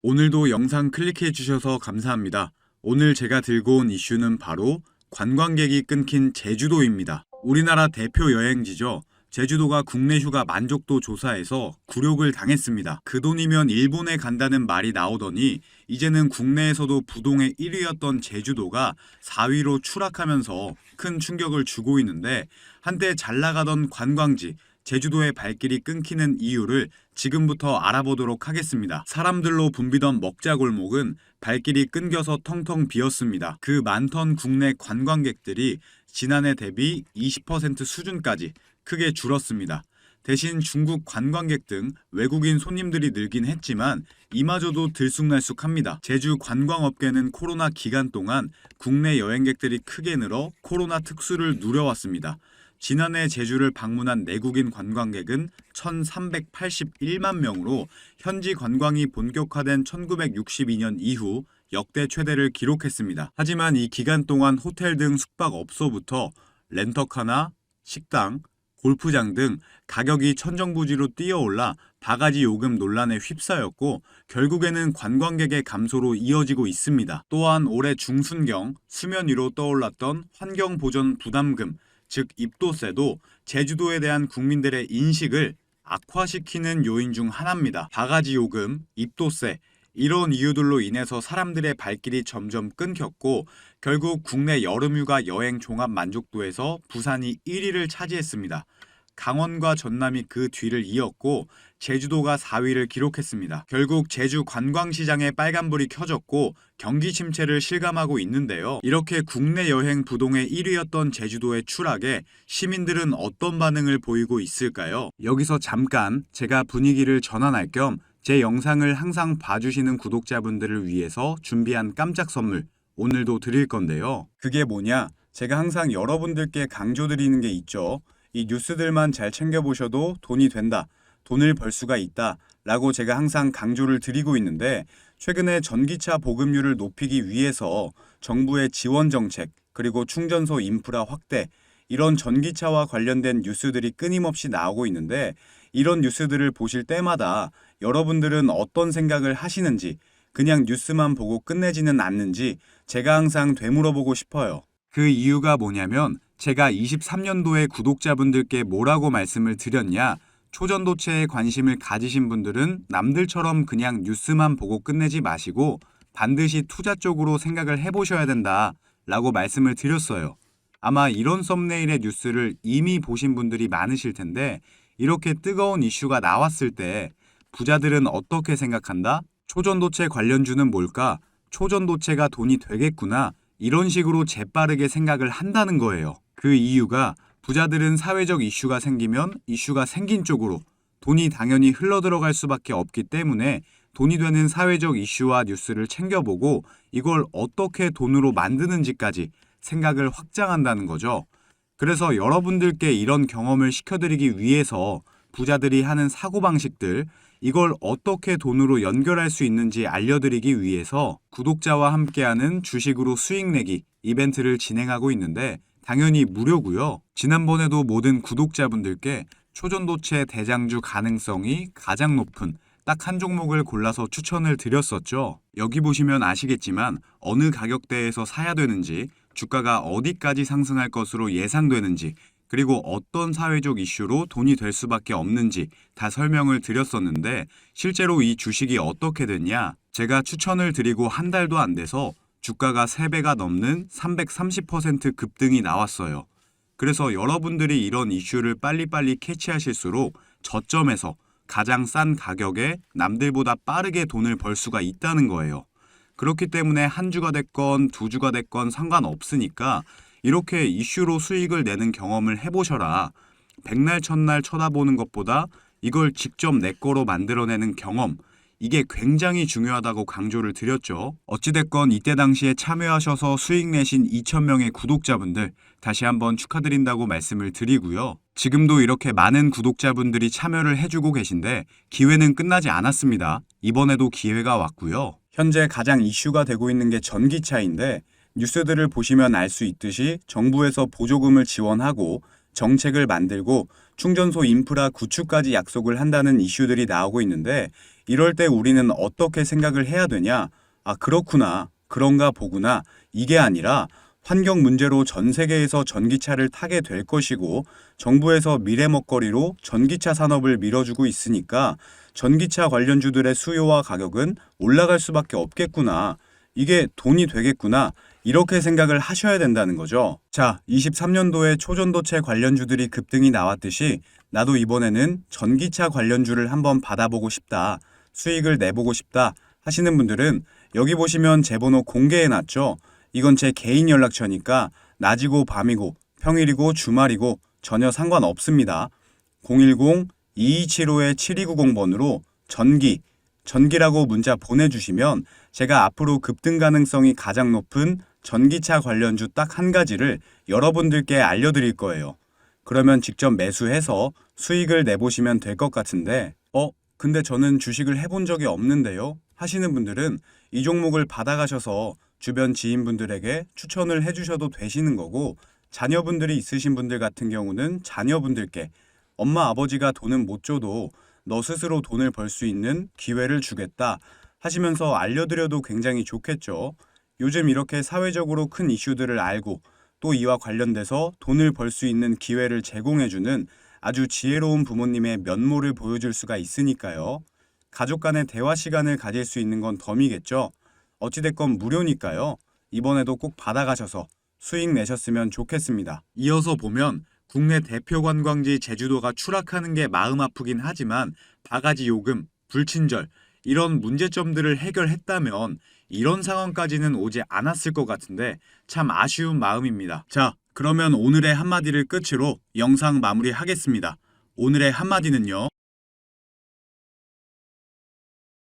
오늘도 영상 클릭해 주셔서 감사합니다. 오늘 제가 들고 온 이슈는 바로 관광객이 끊긴 제주도입니다. 우리나라 대표 여행지죠. 제주도가 국내 휴가 만족도 조사에서 굴욕을 당했습니다. 그 돈이면 일본에 간다는 말이 나오더니 이제는 국내에서도 부동의 1위였던 제주도가 4위로 추락하면서 큰 충격을 주고 있는데, 한때 잘 나가던 관광지 제주도의 발길이 끊기는 이유를 지금부터 알아보도록 하겠습니다. 사람들로 붐비던 먹자골목은 발길이 끊겨서 텅텅 비었습니다. 그 많던 국내 관광객들이 지난해 대비 20% 수준까지 크게 줄었습니다. 대신 중국 관광객 등 외국인 손님들이 늘긴 했지만 이마저도 들쑥날쑥합니다. 제주 관광업계는 코로나 기간 동안 국내 여행객들이 크게 늘어 코로나 특수를 누려왔습니다. 지난해 제주를 방문한 내국인 관광객은 1,381만 명으로 현지 관광이 본격화된 1962년 이후 역대 최대를 기록했습니다. 하지만 이 기간 동안 호텔 등 숙박업소부터 렌터카나 식당, 골프장 등 가격이 천정부지로 뛰어올라 바가지 요금 논란에 휩싸였고 결국에는 관광객의 감소로 이어지고 있습니다. 또한 올해 중순경 수면 위로 떠올랐던 환경보전 부담금, 즉 입도세도 제주도에 대한 국민들의 인식을 악화시키는 요인 중 하나입니다. 바가지 요금, 입도세, 이런 이유들로 인해서 사람들의 발길이 점점 끊겼고 결국 국내 여름휴가 여행 종합 만족도에서 부산이 1위를 차지했습니다. 강원과 전남이 그 뒤를 이었고 제주도가 4위를 기록했습니다. 결국 제주 관광시장에 빨간불이 켜졌고 경기 침체를 실감하고 있는데요. 이렇게 국내 여행 부동의 1위였던 제주도의 추락에 시민들은 어떤 반응을 보이고 있을까요? 여기서 잠깐 제가 분위기를 전환할 겸 제 영상을 항상 봐주시는 구독자분들을 위해서 준비한 깜짝 선물 오늘도 드릴 건데요. 그게 뭐냐? 제가 항상 여러분들께 강조드리는 게 있죠. 이 뉴스들만 잘 챙겨보셔도 돈이 된다, 돈을 벌 수가 있다 라고 제가 항상 강조를 드리고 있는데, 최근에 전기차 보급률을 높이기 위해서 정부의 지원 정책 그리고 충전소 인프라 확대, 이런 전기차와 관련된 뉴스들이 끊임없이 나오고 있는데, 이런 뉴스들을 보실 때마다 여러분들은 어떤 생각을 하시는지, 그냥 뉴스만 보고 끝내지는 않는지 제가 항상 되물어보고 싶어요. 그 이유가 뭐냐면 제가 23년도에 구독자분들께 뭐라고 말씀을 드렸냐, 초전도체에 관심을 가지신 분들은 남들처럼 그냥 뉴스만 보고 끝내지 마시고 반드시 투자 쪽으로 생각을 해보셔야 된다 라고 말씀을 드렸어요. 아마 이런 썸네일의 뉴스를 이미 보신 분들이 많으실 텐데, 이렇게 뜨거운 이슈가 나왔을 때 부자들은 어떻게 생각한다? 초전도체 관련주는 뭘까? 초전도체가 돈이 되겠구나. 이런 식으로 재빠르게 생각을 한다는 거예요. 그 이유가 부자들은 사회적 이슈가 생기면 이슈가 생긴 쪽으로 돈이 당연히 흘러들어갈 수밖에 없기 때문에 돈이 되는 사회적 이슈와 뉴스를 챙겨보고 이걸 어떻게 돈으로 만드는지까지 생각을 확장한다는 거죠. 그래서 여러분들께 이런 경험을 시켜드리기 위해서 부자들이 하는 사고방식들, 이걸 어떻게 돈으로 연결할 수 있는지 알려드리기 위해서 구독자와 함께하는 주식으로 수익 내기 이벤트를 진행하고 있는데, 당연히 무료고요. 지난번에도 모든 구독자분들께 초전도체 대장주 가능성이 가장 높은 딱 한 종목을 골라서 추천을 드렸었죠. 여기 보시면 아시겠지만 어느 가격대에서 사야 되는지, 주가가 어디까지 상승할 것으로 예상되는지, 그리고 어떤 사회적 이슈로 돈이 될 수밖에 없는지 다 설명을 드렸었는데, 실제로 이 주식이 어떻게 됐냐? 제가 추천을 드리고 한 달도 안 돼서 주가가 3배가 넘는 330% 급등이 나왔어요. 그래서 여러분들이 이런 이슈를 빨리빨리 캐치하실수록 저점에서 가장 싼 가격에 남들보다 빠르게 돈을 벌 수가 있다는 거예요. 그렇기 때문에 한 주가 됐건 두 주가 됐건 상관없으니까 이렇게 이슈로 수익을 내는 경험을 해보셔라. 백날 첫날 쳐다보는 것보다 이걸 직접 내 거로 만들어내는 경험, 이게 굉장히 중요하다고 강조를 드렸죠. 어찌됐건 이때 당시에 참여하셔서 수익 내신 2,000명의 구독자분들 다시 한번 축하드린다고 말씀을 드리고요. 지금도 이렇게 많은 구독자분들이 참여를 해주고 계신데 기회는 끝나지 않았습니다. 이번에도 기회가 왔고요. 현재 가장 이슈가 되고 있는 게 전기차인데, 뉴스들을 보시면 알 수 있듯이 정부에서 보조금을 지원하고 정책을 만들고 충전소 인프라 구축까지 약속을 한다는 이슈들이 나오고 있는데 이럴 때 우리는 어떻게 생각을 해야 되냐? 아, 그렇구나. 그런가 보구나. 이게 아니라 환경 문제로 전 세계에서 전기차를 타게 될 것이고 정부에서 미래 먹거리로 전기차 산업을 밀어주고 있으니까 전기차 관련주들의 수요와 가격은 올라갈 수밖에 없겠구나. 이게 돈이 되겠구나. 이렇게 생각을 하셔야 된다는 거죠. 자, 23년도에 초전도체 관련주들이 급등이 나왔듯이 나도 이번에는 전기차 관련주를 한번 받아보고 싶다. 수익을 내보고 싶다 하시는 분들은 여기 보시면 제 번호 공개해놨죠. 이건 제 개인 연락처니까 낮이고 밤이고 평일이고 주말이고 전혀 상관없습니다. 010-2275-7290번으로 전기라고 문자 보내주시면 제가 앞으로 급등 가능성이 가장 높은 전기차 관련주 딱 한 가지를 여러분들께 알려드릴 거예요. 그러면 직접 매수해서 수익을 내보시면 될 것 같은데 근데 저는 주식을 해본 적이 없는데요 하시는 분들은 이 종목을 받아가셔서 주변 지인분들에게 추천을 해주셔도 되시는 거고 자녀분들이 있으신 분들 같은 경우는 자녀분들께 엄마 아버지가 돈은 못 줘도 너 스스로 돈을 벌 수 있는 기회를 주겠다 하시면서 알려드려도 굉장히 좋겠죠. 요즘 이렇게 사회적으로 큰 이슈들을 알고 또 이와 관련돼서 돈을 벌 수 있는 기회를 제공해주는 아주 지혜로운 부모님의 면모를 보여줄 수가 있으니까요. 가족 간의 대화 시간을 가질 수 있는 건 덤이겠죠. 어찌됐건 무료니까요. 이번에도 꼭 받아가셔서 수익 내셨으면 좋겠습니다. 이어서 보면 국내 대표 관광지 제주도가 추락하는 게 마음 아프긴 하지만 바가지 요금, 불친절 이런 문제점들을 해결했다면 이런 상황까지는 오지 않았을 것 같은데 참 아쉬운 마음입니다. 자, 그러면 오늘의 한마디를 끝으로 영상 마무리하겠습니다. 오늘의 한마디는요.